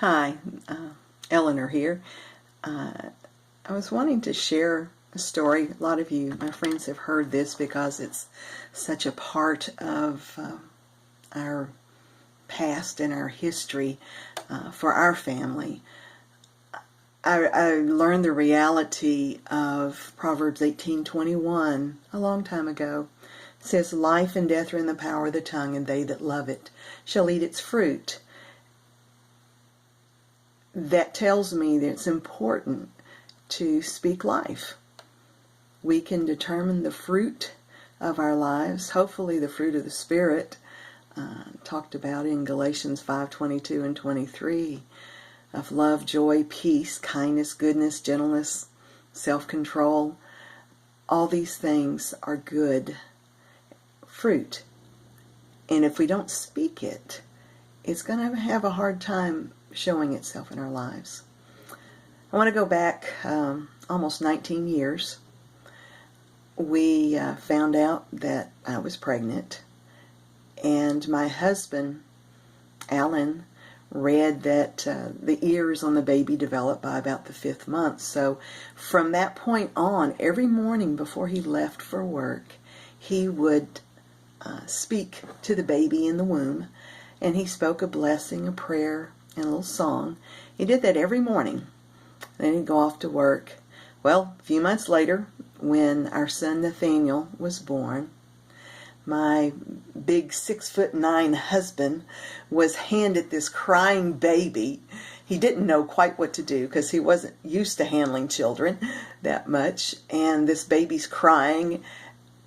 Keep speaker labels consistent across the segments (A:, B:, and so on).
A: Hi, Eleanor here. I was wanting to share a story. A lot of you, my friends, have heard this because it's such a part of our past and our history for our family. I learned the reality of Proverbs 18:21 a long time ago. It says, "Life and death are in the power of the tongue, and they that love it shall eat its fruit." That tells me that it's important to speak life. We can determine the fruit of our lives, hopefully the fruit of the Spirit, talked about in Galatians 5:22 and 23, of love, joy, peace, kindness, goodness, gentleness, self-control. All these things are good fruit. And if we don't speak it, it's going to have a hard time showing itself in our lives. I want to go back almost 19 years. We found out that I was pregnant, and my husband, Alan, read that the ears on the baby developed by about the 5th month. So from that point on, every morning before he left for work, he would speak to the baby in the womb, and he spoke a blessing, a prayer, and a little song. He did that every morning. Then he'd go off to work. Well, a few months later, when our son Nathaniel was born, my big 6'9" husband was handed this crying baby. He didn't know quite what to do because he wasn't used to handling children that much. And this baby's crying,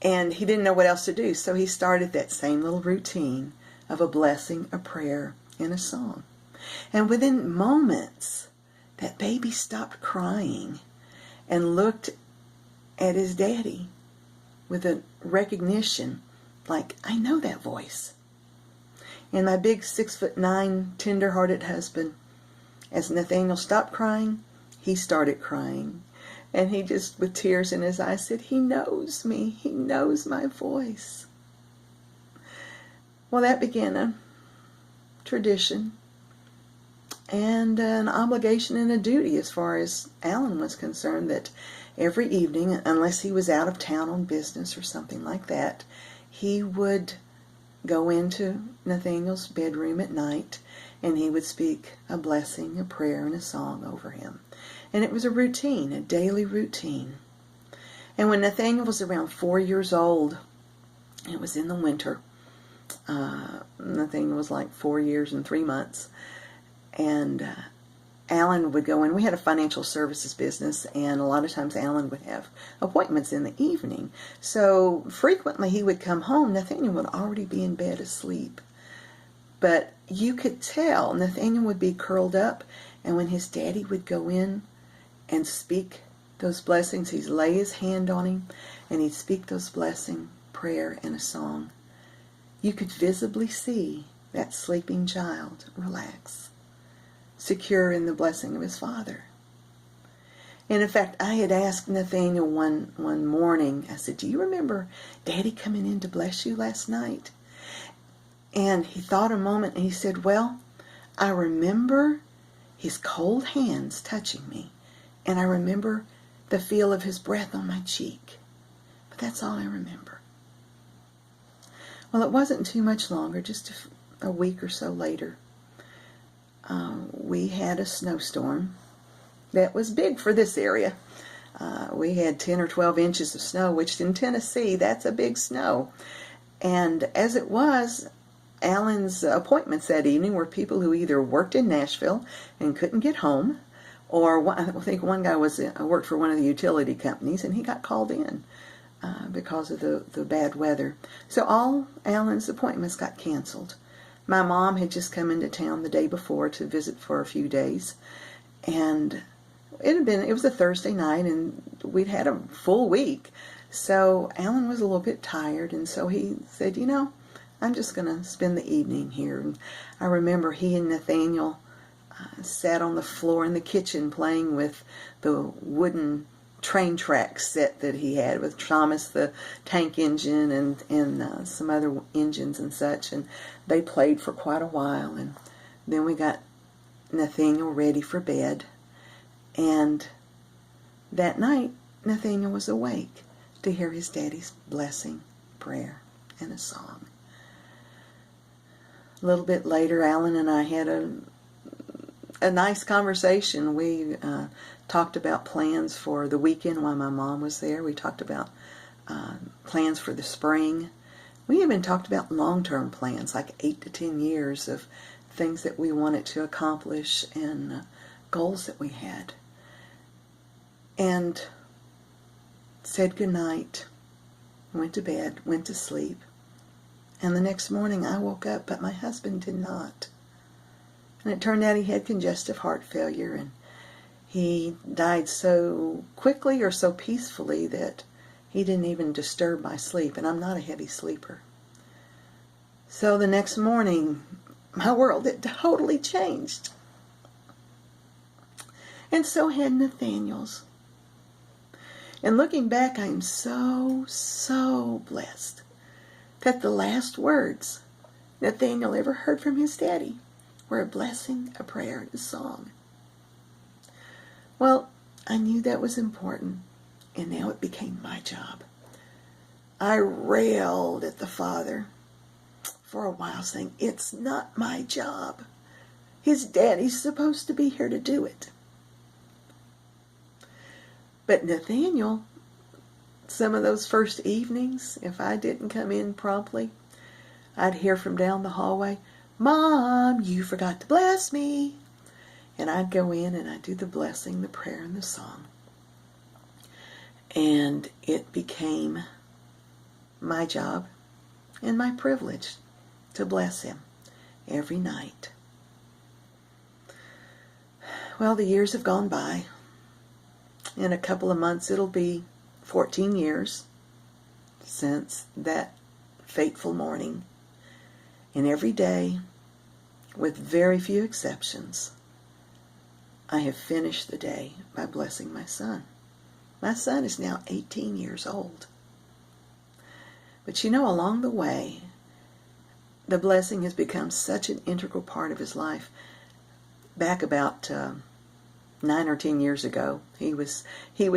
A: and he didn't know what else to do. So he started that same little routine of a blessing, a prayer, and a song. And within moments, that baby stopped crying and looked at his daddy with a recognition, like, I know that voice. And my big 6'9", tender-hearted husband, as Nathaniel stopped crying, he started crying. And he just, with tears in his eyes, said, he knows me. He knows my voice. Well, that began a tradition and an obligation and a duty as far as Alan was concerned, that every evening, unless he was out of town on business or something like that, he would go into Nathaniel's bedroom at night and he would speak a blessing, a prayer, and a song over him. And it was a routine, a daily routine. And when Nathaniel was around 4 years old, it was in the winter, Nathaniel was like 4 years and 3 months, and Alan would go in. We had a financial services business, and a lot of times Alan would have appointments in the evening. So frequently he would come home. Nathaniel would already be in bed asleep. But you could tell Nathaniel would be curled up, and when his daddy would go in and speak those blessings, he'd lay his hand on him, and he'd speak those blessing, prayer, and a song. You could visibly see that sleeping child relax, secure in the blessing of his father. And in fact, I had asked Nathaniel one morning, I said, do you remember Daddy coming in to bless you last night? And he thought a moment and he said, well, I remember his cold hands touching me, and I remember the feel of his breath on my cheek. But that's all I remember. Well, it wasn't too much longer, just a week or so later, we had a snowstorm that was big for this area. We had 10 or 12 inches of snow, which in Tennessee, that's a big snow. And as it was, Alan's appointments that evening were people who either worked in Nashville and couldn't get home, or I think one guy worked for one of the utility companies, and he got called in because of the bad weather. So all Alan's appointments got canceled. My mom had just come into town the day before to visit for a few days, and it was a Thursday night, and we'd had a full week. So Alan was a little bit tired, and so he said, I'm just going to spend the evening here. And I remember he and Nathaniel sat on the floor in the kitchen playing with the wooden train track set that he had with Thomas the tank engine and some other engines and such, and they played for quite a while. And then we got Nathaniel ready for bed, and that night Nathaniel was awake to hear his daddy's blessing, prayer, and a song. A little bit later, Alan and I had a nice conversation. We talked about plans for the weekend while my mom was there. We talked about plans for the spring. We even talked about long-term plans, like 8 to 10 years of things that we wanted to accomplish and goals that we had. And said goodnight, went to bed, went to sleep. And the next morning I woke up, but my husband did not. And it turned out he had congestive heart failure, and he died so quickly or so peacefully that he didn't even disturb my sleep, and I'm not a heavy sleeper. So the next morning, my world had totally changed. And so had Nathaniel's. And looking back, I am so blessed that the last words Nathaniel ever heard from his daddy were a blessing, a prayer, and a song. Well, I knew that was important, and now it became my job. I railed at the father for a while, saying, it's not my job. His daddy's supposed to be here to do it. But Nathaniel, some of those first evenings, if I didn't come in promptly, I'd hear from down the hallway, Mom, you forgot to bless me. And I'd go in and I'd do the blessing, the prayer, and the song. And it became my job and my privilege to bless him every night. Well, the years have gone by. In a couple of months, it'll be 14 years since that fateful morning. And every day, with very few exceptions, I have finished the day by blessing my son. My son is now 18 years old. But you know, along the way, the blessing has become such an integral part of his life. Back about 9 or 10 years ago, he was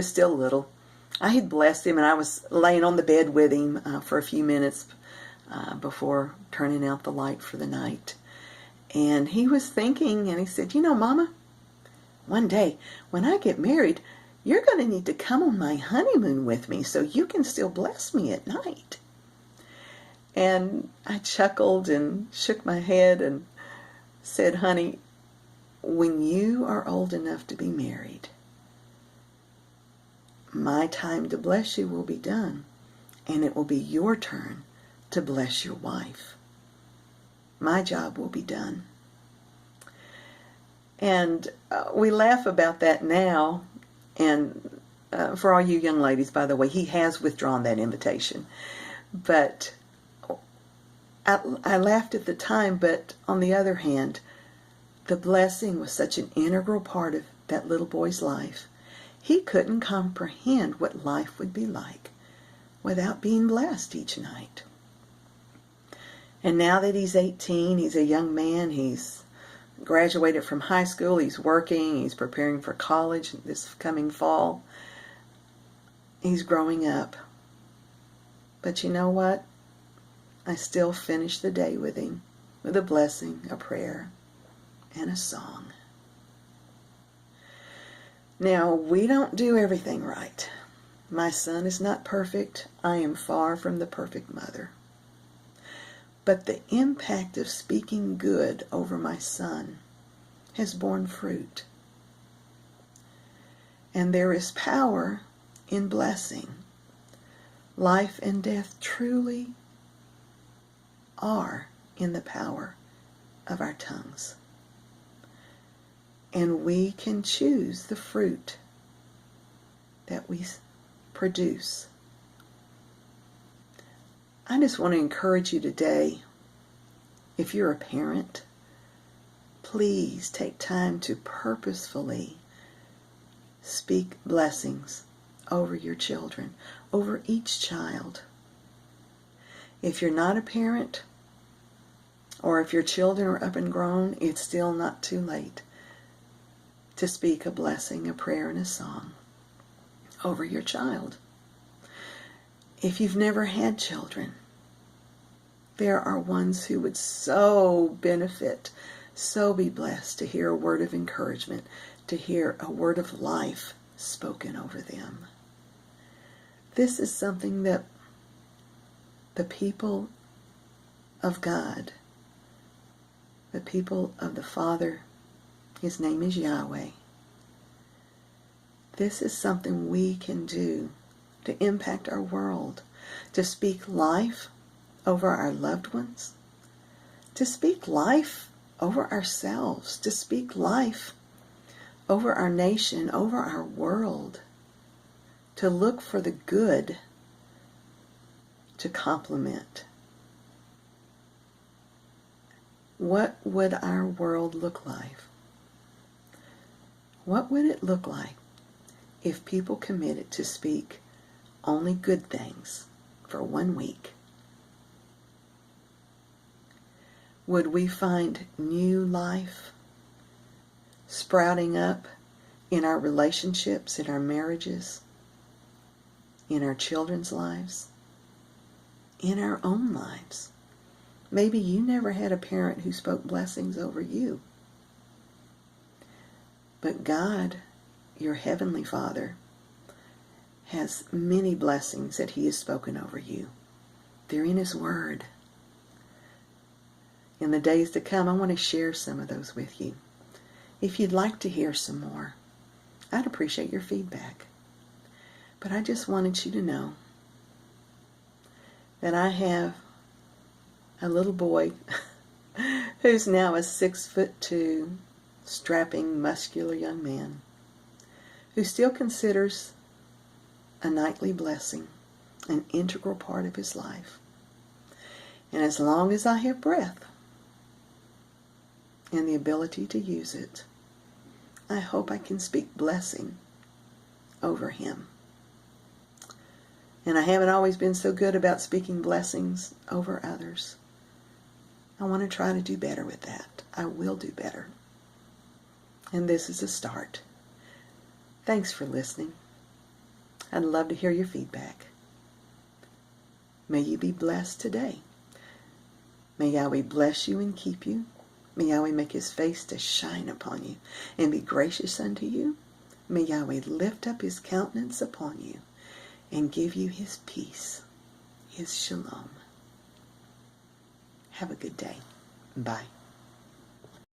A: still little. I had blessed him, and I was laying on the bed with him for a few minutes before turning out the light for the night. And he was thinking, and he said, you know, Mama, one day when I get married, you're going to need to come on my honeymoon with me so you can still bless me at night. And I chuckled and shook my head and said, honey, when you are old enough to be married, my time to bless you will be done, and it will be your turn to bless your wife. My job will be done. And we laugh about that now, and for all you young ladies, by the way, he has withdrawn that invitation. But I laughed at the time, but on the other hand, the blessing was such an integral part of that little boy's life. He couldn't comprehend what life would be like without being blessed each night. And now that he's 18, he's a young man, he's graduated from high school, he's working, he's preparing for college this coming fall. He's growing up. But you know what? I still finish the day with him with a blessing, a prayer, and a song. Now, we don't do everything right. My son is not perfect. I am far from the perfect mother. But the impact of speaking good over my son has borne fruit. And there is power in blessing. Life and death truly are in the power of our tongues. And we can choose the fruit that we produce. I just want to encourage you today, if you're a parent, please take time to purposefully speak blessings over your children, over each child. If you're not a parent, or if your children are up and grown, it's still not too late to speak a blessing, a prayer, and a song over your child. If you've never had children, there are ones who would so benefit, so be blessed to hear a word of encouragement, to hear a word of life spoken over them. This is something that the people of God, the people of the Father, His name is Yahweh. This is something we can do to impact our world, to speak life over our loved ones, to speak life over ourselves, to speak life over our nation, over our world, to look for the good, to complement. What would our world look like? What would it look like if people committed to speak only good things for 1 week? Would we find new life sprouting up in our relationships, in our marriages, in our children's lives, in our own lives? Maybe you never had a parent who spoke blessings over you. But God, your Heavenly Father, has many blessings that He has spoken over you. They're in His Word. In the days to come, I want to share some of those with you. If you'd like to hear some more, I'd appreciate your feedback. But I just wanted you to know that I have a little boy who's now a 6'2", strapping, muscular young man who still considers a nightly blessing an integral part of his life. And as long as I have breath and the ability to use it, I hope I can speak blessing over him. And I haven't always been so good about speaking blessings over others. I want to try to do better with that. I will do better. And this is a start. Thanks for listening. I'd love to hear your feedback. May you be blessed today. May Yahweh bless you and keep you. May Yahweh make His face to shine upon you and be gracious unto you. May Yahweh lift up His countenance upon you and give you His peace, His shalom. Have a good day. Bye.